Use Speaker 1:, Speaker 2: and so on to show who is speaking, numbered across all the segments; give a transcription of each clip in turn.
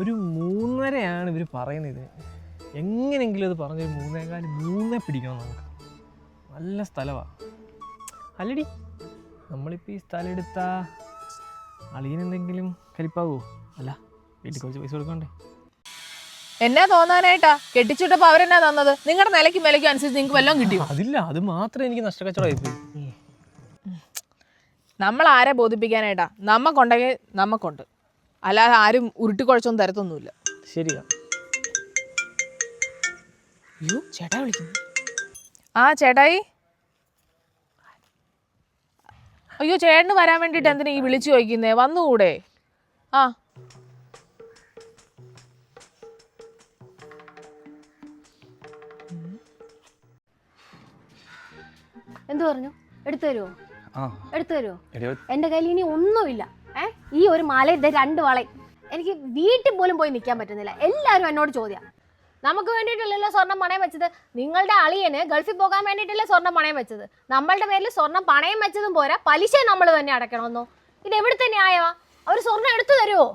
Speaker 1: ഒരു 3:30 ഇവർ പറയുന്നത്. എങ്ങനെയെങ്കിലും അത് പറഞ്ഞൊരു 3:15 പിടിക്കണം നമുക്ക്. നല്ല സ്ഥലമാണ്. അല്ലടി, നമ്മളിപ്പോൾ ഈ സ്ഥലം എടുത്താൽ അളിയനെന്തെങ്കിലും കലിപ്പാവോ? അല്ല, വീട്ടിൽ കുറച്ച് പൈസ കൊടുക്കണ്ടേ?
Speaker 2: എന്നാ തോന്നാനായിട്ടാ? കെട്ടിച്ചിട്ടപ്പോ അവരെന്നാ തന്നത്? നിങ്ങളുടെ നിലയ്ക്കും വിലയ്ക്കും അനുസരിച്ച് നിങ്ങൾക്ക് വല്ലതും കിട്ടിയോ?
Speaker 1: അതില്ല, അത് മാത്രമേ എനിക്ക് നഷ്ടക്കച്ചവടമായിപ്പോയി.
Speaker 2: നമ്മൾ ആരെ ബോധിപ്പിക്കാനായിട്ടാ? നമ്മക്കുണ്ടെങ്കിൽ നമുക്കുണ്ട്, അല്ലാതെ ആരും ഉരുട്ടിക്കുഴച്ചൊന്നും തരത്തൊന്നുമില്ല.
Speaker 1: ശരിയാ.
Speaker 2: അയ്യോ, ചേട്ടാ വിളിക്കുന്നു. ആ ചേട്ടായി. അയ്യോ, ചേട്ടന് വരാൻ വേണ്ടിട്ട് എന്തിനാ ഈ വിളിച്ചു ചോദിക്കുന്നേ? വന്നുകൂടെ? ആ
Speaker 3: എന്തു പറഞ്ഞു? എടുത്തു തരുമോ? എടുത്തു തരുമോ? എന്റെ കയ്യിൽ ഇനി ഒന്നുമില്ല. ഈ ഒരു മാലയുടെ 2 വളയും എനിക്ക് വീട്ടിൽ പോലും പോയി നിൽക്കാൻ പറ്റുന്നില്ല. എല്ലാവരും എന്നോട് ചോദ്യം. നമുക്ക് വേണ്ടിയിട്ടല്ലല്ലോ സ്വർണം പണയം വെച്ചത്. നിങ്ങളുടെ അളിയന് ഗൾഫിൽ പോകാൻ വേണ്ടിയിട്ടല്ലേ സ്വർണം പണയം വെച്ചത്. നമ്മളുടെ പേരിൽ സ്വർണം പണയം വെച്ചതും പോരാ, പലിശ നമ്മൾ തന്നെ അടയ്ക്കണമെന്നോ? ഇത് എവിടുത്തെ ന്യായമാ? അവർ സ്വർണം എടുത്തു തരുമോ?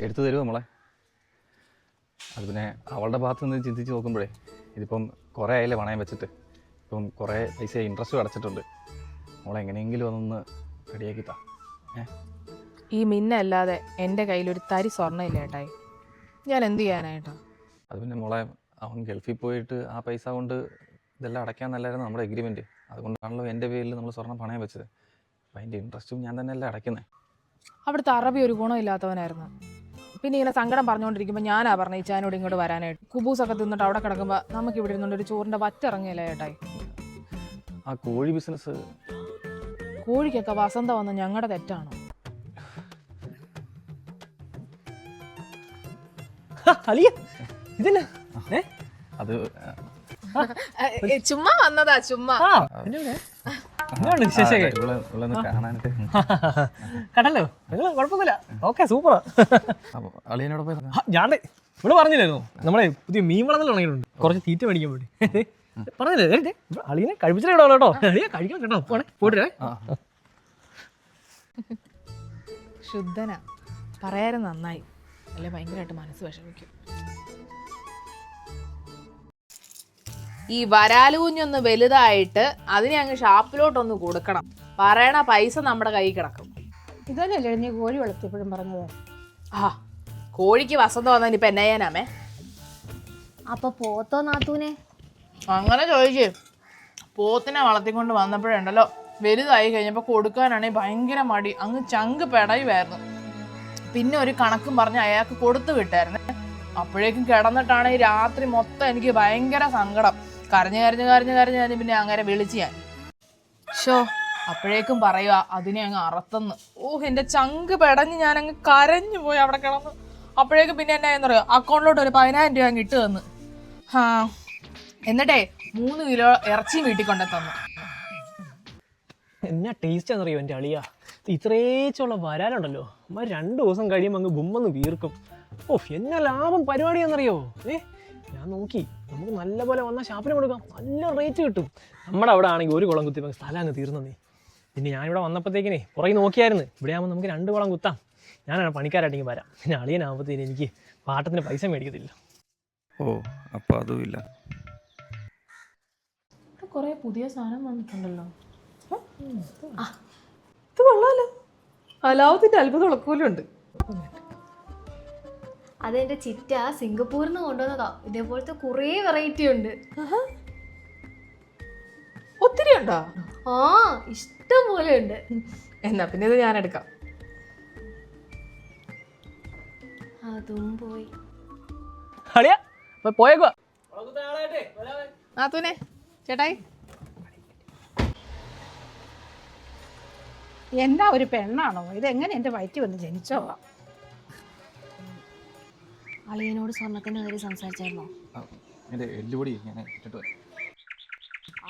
Speaker 4: എടുത്തു തരുമോ മോളെ? അത് പിന്നെ അവളുടെ ഭാഗത്ത് നിന്ന് ചിന്തിച്ച് നോക്കുമ്പോഴേ ഇതിപ്പം കുറേ ആയില്ലേ പണയം വെച്ചിട്ട്. ഇപ്പം കുറേ പൈസ ഇൻട്രസ്റ്റും അടച്ചിട്ടുണ്ട്. മോളെ എങ്ങനെയെങ്കിലും അതൊന്ന് റെഡിയാക്കി താ.
Speaker 2: ഈ മിന്നല്ലാതെ എൻ്റെ കയ്യിലൊരു തരി സ്വർണ്ണം ഇല്ല ഏട്ടായി. ഞാൻ എന്ത് ചെയ്യാനായിട്ടാ?
Speaker 4: അത് പിന്നെ മോളെ, അവൻ ഗൾഫിൽ പോയിട്ട് ആ പൈസ കൊണ്ട് ഇതെല്ലാം അടയ്ക്കാൻ നല്ലായിരുന്നു നമ്മുടെ എഗ്രിമെൻറ്റ്. അതുകൊണ്ടാണല്ലോ എൻ്റെ പേരിൽ നമ്മൾ സ്വർണ്ണം പണയം വെച്ചത്. അപ്പം അതിൻ്റെ ഇൻട്രസ്റ്റും ഞാൻ തന്നെയല്ലേ അടയ്ക്കുന്നത്.
Speaker 2: അവിടുത്തെ അറബി ഒരു ഗുണമില്ലാത്തവനായിരുന്നു. പിന്നെ ഇങ്ങനെ സങ്കടം പറഞ്ഞുകൊണ്ടിരിക്കുമ്പോൾ ഞാനാ പറഞ്ഞ ഇച്ചാനോട് ഇങ്ങോട്ട് വരാനായിട്ട്. കുബൂസൊക്കെ തിന്നിട്ട് അവിടെ കിടക്കുമ്പോൾ നമുക്ക് ഇവിടെ ഇരുന്നുകൊണ്ട് ഒരു ചോറിൻ്റെ വറ്റിറങ്ങിയല്ലേ ഏട്ടായി.
Speaker 4: ആ കോഴി ബിസിനസ്,
Speaker 2: കോഴിക്കൊക്കെ വസന്ത വന്ന ഞങ്ങളുടെ തെറ്റാണോ?
Speaker 4: അത്
Speaker 2: ചുമ്മാ വന്നതാ, ചുമ്മാ.
Speaker 4: കാണാനായിട്ട്.
Speaker 1: കണ്ടല്ലോ, നിങ്ങൾ കുഴപ്പമൊന്നുമില്ല. ഓക്കെ, സൂപ്പറാ.
Speaker 4: അളിയനോടൊപ്പം
Speaker 1: ഞാൻ ഇവിടെ പറഞ്ഞില്ലായിരുന്നു, നമ്മളെ പുതിയ മീൻ വളർന്നൽ തുടങ്ങിയിട്ടുണ്ട്. കുറച്ച് തീറ്റ മേടിക്കാൻ വേണ്ടി പറഞ്ഞില്ലേ? അളിയനെ കഴിപ്പിച്ചിട്ട് കേട്ടോ കേട്ടോ. അളിയെ കഴിക്കണം കേട്ടോ. പോണേ, പോട്ടെ.
Speaker 2: ശുദ്ധനാ, പറയാനും നന്നായി. അല്ലെ ഭയങ്കരമായിട്ട് മനസ്സ് വിഷമിക്കും. ഈ വരാലുകുഞ്ഞൊന്ന് വലുതായിട്ട് അതിനെ അങ്ങ് ഷാപ്പിലോട്ടൊന്ന് കൊടുക്കണം. പറയണ പൈസ നമ്മുടെ കൈ കിടക്കും.
Speaker 5: ഇതന്നെയല്ലേ നീ കോഴി വളർത്തിയപ്പോഴും പറഞ്ഞത്?
Speaker 2: ആ, കോഴിക്ക് വസന്ത വന്നതിന് ഇപ്പൊ എന്നാ ചെയ്യാനാമേ?
Speaker 3: അപ്പൊ പോത്തോ നാത്തൂനെ?
Speaker 2: അങ്ങനെ ചോദിച്ചേ. പോത്തിനെ വളർത്തിക്കൊണ്ട് വന്നപ്പോഴുണ്ടല്ലോ, വലുതായി കഴിഞ്ഞപ്പോൾ കൊടുക്കാനാണെങ്കിൽ ഭയങ്കര മടി. അങ്ങ് ചങ്ക് പെടയുമായിരുന്നു. പിന്നെ ഒരു കണക്കും പറഞ്ഞ് അയാൾക്ക് കൊടുത്തു വിട്ടായിരുന്നു. അപ്പോഴേക്കും കിടന്നിട്ടാണ് രാത്രി മൊത്തം എനിക്ക് ഭയങ്കര സങ്കടം. കരഞ്ഞ് കരഞ്ഞ് കരഞ്ഞ് കരഞ്ഞ് കരഞ്ഞ് പിന്നെ അങ്ങനെ വിളിച്ച് ഞാൻ. ഷോ, അപ്പോഴേക്കും പറയുക അതിനെ അങ്ങ് അറത്തെന്ന്. എൻ്റെ ചങ്ക് പെടഞ്ഞ് ഞാനങ്ങ് കരഞ്ഞു പോയി അവിടെ കിടന്ന്. അപ്പോഴേക്കും പിന്നെ എന്നാ എന്നറിയോ, അക്കൗണ്ടിലോട്ട് ഒരു 10,000 രൂപ അങ്ങ് ഇട്ട് തന്നു. എന്നിട്ടേ 3 കിലോ ഇറച്ചിയും വീട്ടിൽ കൊണ്ടു തന്നു.
Speaker 1: എന്നാ ടേസ്റ്റ് ആണെന്നറിയോ എൻ്റെ അളിയ? ഇത്രേച്ചുള്ള വരാലുണ്ടല്ലോ, അമ്മ 2 ദിവസം കഴിയുമ്പോൾ അങ്ങ് ഗുമ്മെന്ന് വീർക്കും. എന്നാ ലാഭം പരിപാടിയാണെന്നറിയോ? ഞാൻ നോക്കി, നമുക്ക് നല്ല പോലെ വന്നാൽ ഷാപ്പിന് കൊടുക്കാം, നല്ല റേറ്റ് കിട്ടും. നമ്മുടെ അവിടെ ആണെങ്കിൽ 1 കുളം കുത്തിയപ്പോൾ സ്ഥലം അങ്ങ് തീർന്നേ. പിന്നെ ഞാനിവിടെ വന്നപ്പോഴത്തേക്കിനെ പുറകെ നോക്കിയായിരുന്നു. ഇവിടെ ആകുമ്പോൾ നമുക്ക് 2 കുളം കുത്താം. ഞാനാണ് പണിക്കാരായിട്ടെങ്കിൽ വരാം. പിന്നെ അളിയനാകുമ്പോഴത്തേന് എനിക്ക് പാട്ടത്തിന് പൈസ മേടിക്കത്തില്ല.
Speaker 4: ഓ, അപ്പോൾ അതും ഇല്ല.
Speaker 2: കുറേ പുതിയ സാധനം വന്നിട്ടുണ്ടല്ലോ. ഇത് കൊള്ളാലോ. അലാവുദ്ദീൻ്റെ അത്ഭുത വിളക്കൂലുണ്ട്.
Speaker 3: അതെന്റെ ചിറ്റ സിംഗപ്പൂരിൽ നിന്ന് കൊണ്ടുവന്നതാ. ഇതേപോലത്തെ കുറേ വെറൈറ്റി ഉണ്ട്.
Speaker 2: ഒത്തിരി ഉണ്ടോ?
Speaker 3: ആ, ഇഷ്ടം പോലെ ഉണ്ട്.
Speaker 2: എന്നാ പിന്നെ ഇത് ഞാൻ എടുക്കാം.
Speaker 3: അതും പോയി.
Speaker 1: അളിയ പോയേക്കുവാ.
Speaker 2: നാത്തൂനെ, ചേട്ടായി.
Speaker 5: എന്നാ ഒരു പെണ്ണാണോ ഇതെങ്ങനെ എൻ്റെ വയറ്റിൽ വന്ന് ജനിച്ചോ?
Speaker 3: അളിയനോട് സ്വർണത്തിന്റെ കാര്യം സംസാരിച്ചായിരുന്നോ?
Speaker 4: എൻ്റെ എല്ലുപൊടി ഞാൻ ഇട്ടിട്ട് വരാം.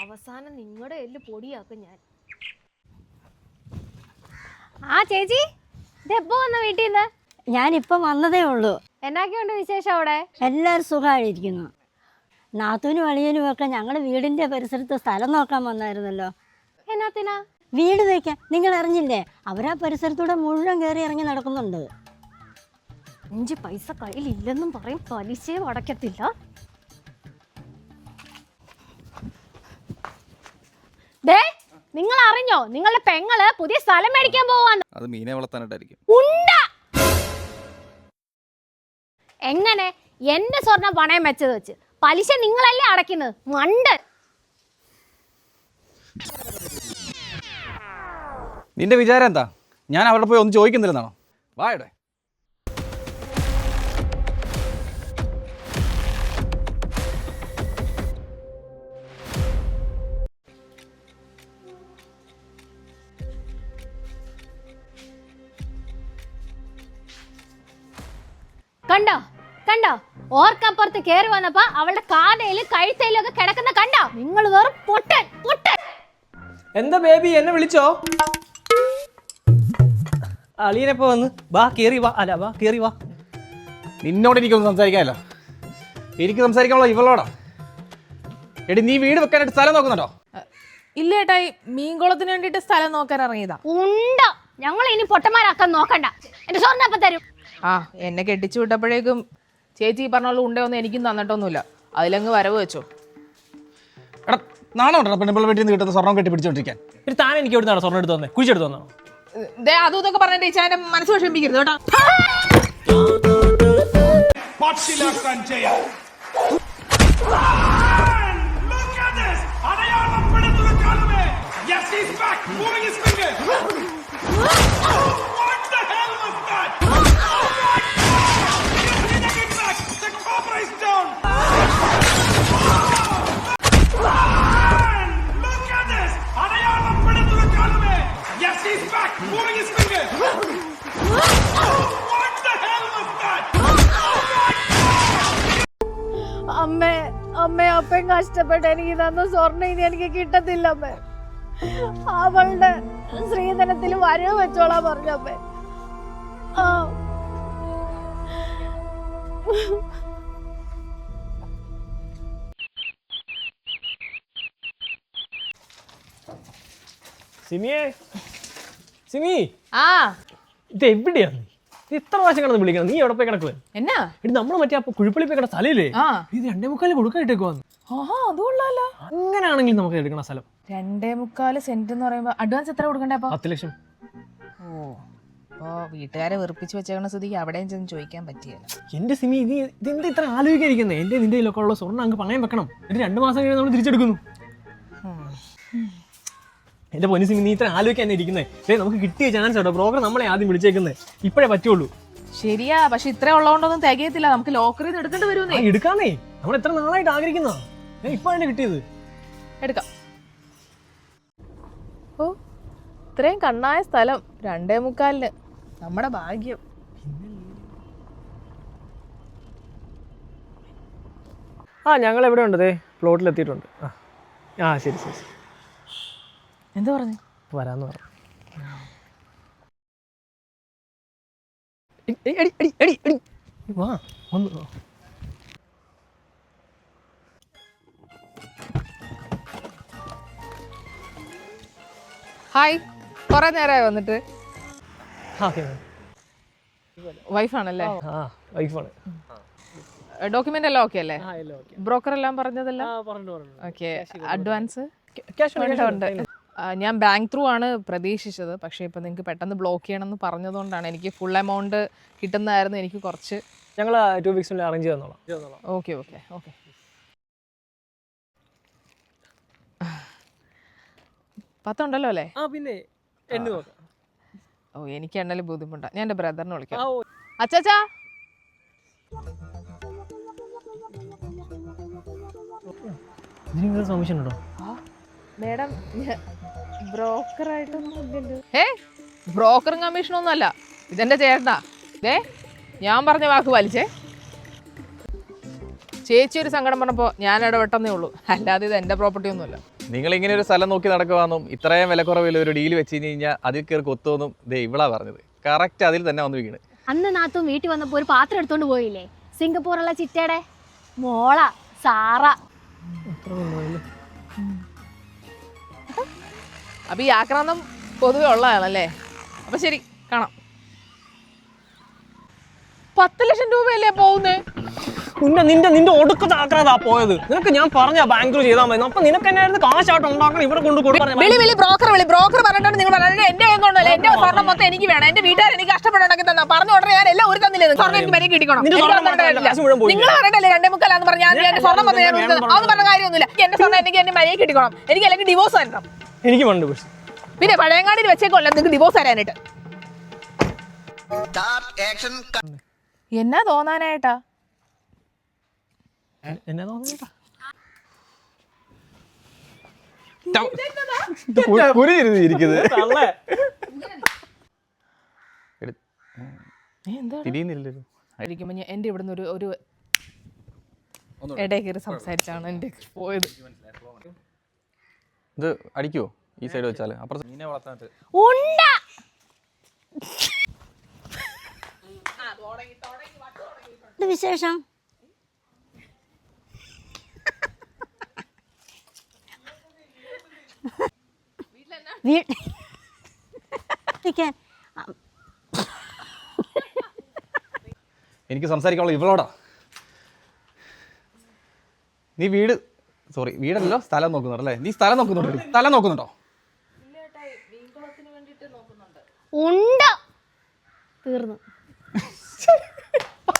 Speaker 3: അവസാനം നിങ്ങളുടെ എല്ല് പൊടിയാക്കും ഞാൻ. ആ ചേച്ചി, ഇതെപ്പോ വന്ന വീട്ടിൽ നിന്ന്?
Speaker 6: ഞാനിപ്പം വന്നതേ ഉള്ളൂ.
Speaker 3: എന്നാക്കെയുണ്ട് വിശേഷം അവിടെ?
Speaker 6: എല്ലാവരും സുഖമായിരിക്കുന്നു. നാത്തൂനും അളിയനും ഒക്കെ ഞങ്ങളുടെ വീടിൻ്റെ പരിസരത്ത് സ്ഥലം നോക്കാൻ വന്നായിരുന്നല്ലോ.
Speaker 3: എന്നാത്തിനാ?
Speaker 6: വീട് വയ്ക്കാൻ. നിങ്ങൾ അറിഞ്ഞില്ലേ? അവരാ പരിസരത്തൂടെ മുഴുവൻ കയറി ഇറങ്ങി നടക്കുന്നുണ്ട്.
Speaker 3: 5 പൈസ കയ്യിലില്ലെന്നും പറയും, പലിശയും അടയ്ക്കത്തില്ല. ദേ, നിങ്ങൾ അറിഞ്ഞോ നിങ്ങളുടെ പെങ്ങള് പുതിയ സ്ഥലം മേടിക്കാൻ പോവാന്ന്?
Speaker 4: അത് മീനെ വളർത്താനായിട്ടായിരിക്കും.
Speaker 3: ഉണ്ട എങ്ങനെ എന്റെ സ്വർണം പണയം വെച്ചത് വെച്ച് പലിശ നിങ്ങളല്ലേ അടയ്ക്കുന്നത്? മണ്ട്.
Speaker 4: നിന്റെ വിചാരം എന്താ? ഞാൻ അവിടെ പോയി ഒന്നും ചോദിക്കുന്നില്ലെന്നാണോ? വായുടെ
Speaker 3: കണ്ടോ കണ്ടോ, ഓർക്കപ്പുറത്ത് കയറി വന്നപ്പോ അവളുടെ കാതയിലും കഴുത്തയിലും ഒക്കെ കിടക്കുന്ന കണ്ടോ? നിങ്ങൾ വെറും പൊട്ടൻ പൊട്ടൻ.
Speaker 1: എന്താ ബേബി, എന്നെ വിളിച്ചോ? അളിയനെപ്പോ വന്ന് വാ കേറി വാ. അല്ല വാ കേറി വാ.
Speaker 4: നിന്നോട് എനിക്കൊന്നും സംസാരിക്കാമല്ലോ. എനിക്ക് സംസാരിക്കാനുള്ള ഇവളോടാ. എടി നീ വീട് വെക്കാനായിട്ട് സ്ഥലം നോക്കുന്നുണ്ടോ?
Speaker 2: ഇല്ല ഏട്ടായി, മീൻകുളത്തിന് വേണ്ടിയിട്ട് സ്ഥലം നോക്കാൻ ഇറങ്ങിയതാ.
Speaker 3: ഉണ്ടോ, ഞങ്ങൾ ഇനി പൊട്ടന്മാരാക്കാൻ നോക്കണ്ട. എന്റെ സ്വർണ്ണം അപ്പൊ തരും.
Speaker 2: ആ, എന്നെ കെട്ടിച്ചു വിട്ടപ്പോഴേക്കും ചേച്ചി ഈ പറഞ്ഞ ഉണ്ടോന്ന് എനിക്കും തന്നിട്ടൊന്നുമില്ല. അതിലങ്ങ് വരവ് വെച്ചോ.
Speaker 4: എടാ നാണോട്ടോ പെണ്ണുപിള്ള വീട്ടിൽ നിന്ന് കിട്ടുന്ന സ്വർണ്ണം കെട്ടി പിടിച്ചോണ്ടിരിക്കാൻ.
Speaker 1: ഒരു താൻ എനിക്ക് എവിടുന്നാണ് സ്വർണ്ണം എടുത്ത് വന്നേ? കുഴിച്ചെടുത്ത് വന്നോ?
Speaker 2: അതും ഇതൊക്കെ പറഞ്ഞിട്ട് ചേച്ചി മനസ്സ് വിഷമിപ്പിക്കരുത് കേട്ടോ.
Speaker 3: അമ്മേ അമ്മേ, അപ്പൻ കഷ്ടപ്പെട്ട് എനിക്ക് തന്ന സ്വർണ്ണം ഇനി എനിക്ക് കിട്ടത്തില്ല അമ്മേ. അവളുടെ സ്ത്രീധനത്തിൽ വരവ് വെച്ചോളാ പറഞ്ഞു അമ്മേ. ആ
Speaker 1: സിമിയേ, സിമി,
Speaker 2: ആ
Speaker 1: ഇത് എവിടെയാണ്? ഇത്ര പ്രാവശ്യം കിടന്ന് വിളിക്കണം. നീ എവിടെ പോയി കിടക്കുവേ?
Speaker 2: എന്നാ
Speaker 1: ഇത് നമ്മള് മറ്റേ കുഴിപ്പള്ളി പോയി കിടന്ന സ്ഥലമില്ലേ?
Speaker 2: ആ
Speaker 1: ഇത് 2.25 കൊടുക്കായിട്ടേക്കുവാന്ന്.
Speaker 2: ആഹാ, അതുകൊള്ളാലോ.
Speaker 1: അങ്ങനെയാണെങ്കിൽ നമുക്ക് എടുക്കണ സ്ഥലം
Speaker 2: 2.25 സെന്റ് എന്ന് പറയുമ്പോ അഡ്വാൻസ് എത്ര കൊടുക്കണ്ടേ അപ്പൊ?
Speaker 1: 10 ലക്ഷം.
Speaker 2: ഓ, അപ്പൊ വീട്ടുകാരെ വെറുപ്പിച്ച് വെച്ചേക്കണ സ്ഥിതിക്ക് അവിടെയും ചെന്ന് ചോദിക്കാൻ പറ്റിയല്ല.
Speaker 1: എന്റെ സിമി, നീ ഇതെന്താ ഇത്ര ആലോചിക്കാതിരിക്കുന്നത്? എന്റെ നിന്റെ ഇതിലൊക്കെ ഉള്ള സ്വർണ്ണം അങ്ങ് പണയം വെക്കണം. ഒരു 2 മാസം കഴിഞ്ഞ് നമ്മൾ തിരിച്ചെടുക്കുന്നു. എന്റെ പൊന്നു സിമി, നീ ഇത്ര ആലോചിക്കാൻ തന്നെ ഇരിക്കുന്നത്? നമുക്ക് കിട്ടിയ ചാൻസ് കേട്ടോ. ബ്രോക്കർ നമ്മളെ ആദ്യം വിളിച്ചേക്കുന്നത്. ഇപ്പോഴേ പറ്റുള്ളൂ.
Speaker 2: ശരിയാ, പക്ഷെ ഇത്ര ഉള്ളതുകൊണ്ടൊന്നും തികയത്തില്ല. നമുക്ക് ലോക്കറിൽ നിന്ന് എടുക്കേണ്ടി വരുമെന്നേ.
Speaker 1: എടുക്കാന്നേ, നമ്മൾ എത്ര നാളായിട്ട് ആഗ്രഹിക്കുന്ന. ഇപ്പോഴാണ് കിട്ടിയത്.
Speaker 2: എടുക്കാം. ഓ, ഇത്രയും കണ്ണായ സ്ഥലം 2.25. നമ്മുടെ ഭാഗ്യം.
Speaker 1: ഞങ്ങൾ എവിടെ ഉണ്ട്? പ്ലോട്ടിൽ എത്തിയിട്ടുണ്ട്. ആ ശരി ശരി.
Speaker 2: എന്താ പറഞ്ഞു?
Speaker 1: വരാന്ന് പറഞ്ഞു. വാ ഒന്ന്.
Speaker 2: ഹായ്, കുറെ നേരമായി വന്നിട്ട്.
Speaker 1: ഓക്കെ.
Speaker 2: വൈഫാണല്ലേ?
Speaker 1: ആ വൈഫാണ്.
Speaker 2: ഡോക്യുമെന്റ് എല്ലാം ഓക്കെ അല്ലേ? ബ്രോക്കർ എല്ലാം പറഞ്ഞതല്ല? ഓക്കെ. അഡ്വാൻസ് ഉണ്ട്. ഞാൻ ബാങ്ക് ത്രൂ ആണ് പ്രതീക്ഷിച്ചത്. പക്ഷേ ഇപ്പം നിങ്ങൾക്ക് പെട്ടെന്ന് ബ്ലോക്ക് ചെയ്യണമെന്ന് പറഞ്ഞതുകൊണ്ടാണ്. എനിക്ക് ഫുൾ എമൗണ്ട് കിട്ടുന്നതായിരുന്നു. എനിക്ക് കുറച്ച്
Speaker 1: ഞങ്ങൾ 2 വീക്സിനുള്ളിൽ അറേഞ്ച് ചെയ്തോളാം.
Speaker 2: Okay okay okay. 10 ഉണ്ടല്ലോ അല്ലേ?
Speaker 1: പിന്നെ എണ്ണ നോക്കാം.
Speaker 2: ഓ, എനിക്ക് എണ്ണല് ബുദ്ധിമുട്ടാണ്. ഞാൻ എൻ്റെ ബ്രദറിനെ വിളിക്കാം. അച്ചാച്ചാ,
Speaker 1: ഇതിന് സംശയം ഉണ്ടോ?
Speaker 2: മേഡം ബ്രോക്കറായിട്ടൊന്നും ഇല്ലല്ലോ. ബ്രോക്കറും കമ്മീഷനൊന്നും അല്ല. ഇതെന്റെ ചേട്ടനാ. ഞാൻ പറഞ്ഞ വാക്ക് വലിച്ചേ. ചേച്ചി ഒരു സങ്കടം പറഞ്ഞപ്പോൾ ഞാൻ ഇടപെട്ടെന്നേ ഉള്ളൂ. അല്ലാതെ ഇത് എൻ്റെ പ്രോപ്പർട്ടി ഒന്നുമല്ല.
Speaker 4: നിങ്ങൾ ഇങ്ങനെ ഒരു സ്ഥലം നോക്കി നടക്കുവാന്നും ഇത്രയും വിലക്കുറവിൽ ഒരു ഡീൽ വെച്ച് കഴിഞ്ഞാൽ അതിൽ കയറി കൊത്തുവെന്നും ഇവളാ പറഞ്ഞത്. കറക്റ്റ് അതിൽ തന്നെ വന്ന് വീണ്.
Speaker 3: അന്ന് നാത്തും വീട്ടിൽ വന്നപ്പോ ഒരു പാത്രം എടുത്തോണ്ട് പോയില്ലേ? സിംഗപ്പൂറുള്ള ചിറ്റയുടെ മോള സാറ.
Speaker 2: അപ്പൊ ഈ ആക്രാന്തം പൊതുവെ ഉള്ളതാണല്ലേ? അപ്പൊ ശരി, കാണാം. 10 ലക്ഷം രൂപയല്ലേ പോകുന്നേ?
Speaker 1: നിന്റെ ഒടുക്കത്തെ ആക്രാതാ പോയത്. നിനക്ക് ഞാൻ പറഞ്ഞ ബാങ്ക് ചെയ്താൽ മതി. അപ്പൊ നിനക്ക് എന്നായിരുന്നു കാശായിട്ട് ഉണ്ടാക്കണം, ഇവിടെ കൊണ്ട് കൊടുക്കണം.
Speaker 2: ബ്രോക്കർ പറഞ്ഞിട്ട് നിങ്ങൾ പറഞ്ഞത് എന്റെ ഒന്നുമല്ല, എന്റെ സ്വർണ്ണം മൊത്തം എനിക്ക് വേണം. എന്റെ വീട്ടുകാർ എനിക്ക് കഷ്ടപ്പെട്ടുണ്ടാക്കി തന്നാ പറഞ്ഞു ഉടനെ ഞാൻ എല്ലാം ഒരു തന്നില്ലേ സ്വർണ്ണം എനിക്ക് വരെ കിട്ടിക്കണം. നിങ്ങൾ പറഞ്ഞിട്ടല്ലേ 2.25 പറഞ്ഞ ഞാൻ എന്റെ സ്വർണ്ണം മൊത്തം ഞാൻ അതൊന്നും പറഞ്ഞ കാര്യമൊന്നുമില്ല. എന്റെ സ്വർണ്ണം എനിക്ക് എന്റെ മര്യാദ കിട്ടിക്കണം. എനിക്ക് അല്ലെങ്കിൽ ഡിവോഴ്സ് തരണം.
Speaker 1: എനിക്ക് വേണ്ട.
Speaker 2: പിന്നെ പഴയങ്ങാടിയിൽ വെച്ചേക്കല്ല നിങ്ങൾക്ക് ഡിവോഴ്സ് തരാനായിട്ട്. എന്നാ തോന്നാനായിട്ടാ?
Speaker 1: എന്നാ തോന്നുന്നു
Speaker 4: തിരിയുന്നില്ലല്ലോ.
Speaker 2: ഇരിക്കുമ്പോ ഞാൻ എന്റെ ഇവിടുന്ന് ഒരു ഇടയിൽ കയറി സംസാരിച്ചാണ് എന്റെ പോയത്.
Speaker 4: ഇത് അടിക്കുവോ ഈ സൈഡ് വെച്ചാൽ? അപ്പുറത്ത് മീനെ വളർത്താനായിട്ട്
Speaker 3: ഉണ്ട
Speaker 6: വിശേഷം
Speaker 4: എനിക്ക് സംസാരിക്കാനുള്ള ഇവളോടാ. നീ വീടല്ലോ സ്ഥലം നോക്കുന്നുണ്ടല്ലേ? നീ സ്ഥലം നോക്കുന്നുണ്ടോ? സ്ഥലം നോക്കുന്നുണ്ടോ?
Speaker 3: ഉണ്ട തീർന്നു.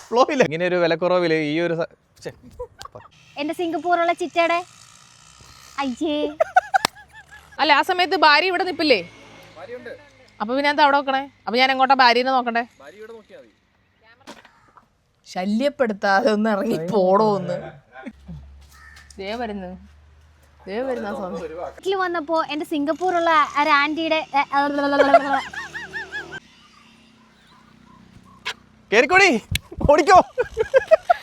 Speaker 4: ഫ്ലോയില്ല. ഇങ്ങനെ ഒരു വിലക്കുറവില് ഈ ഒരു
Speaker 3: എന്റെ സിംഗപ്പൂറുള്ള ചിറ്റയുടെ അയ്യേ.
Speaker 2: അല്ല ആ സമയത്ത് ഭാര്യ ഇവിടെ നിപ്പില്ലേ? അപ്പൊ പിന്നെ എന്താ അവിടെ നോക്കണേ? അപ്പൊ ഞാൻ എങ്ങോട്ടാ ഭാര്യനെ നോക്കണ്ടേ? ശല്യപ്പെടുത്താതെ ഒന്ന് ഇറങ്ങി പോടോ ഒന്ന്. ദേ വരുന്നു
Speaker 3: വീട്ടിൽ വന്നപ്പോ എന്റെ സിംഗപ്പൂറുള്ള ഒരു ആന്റിയുടെ
Speaker 4: കേറിക്കോടി ഓടിക്കോ.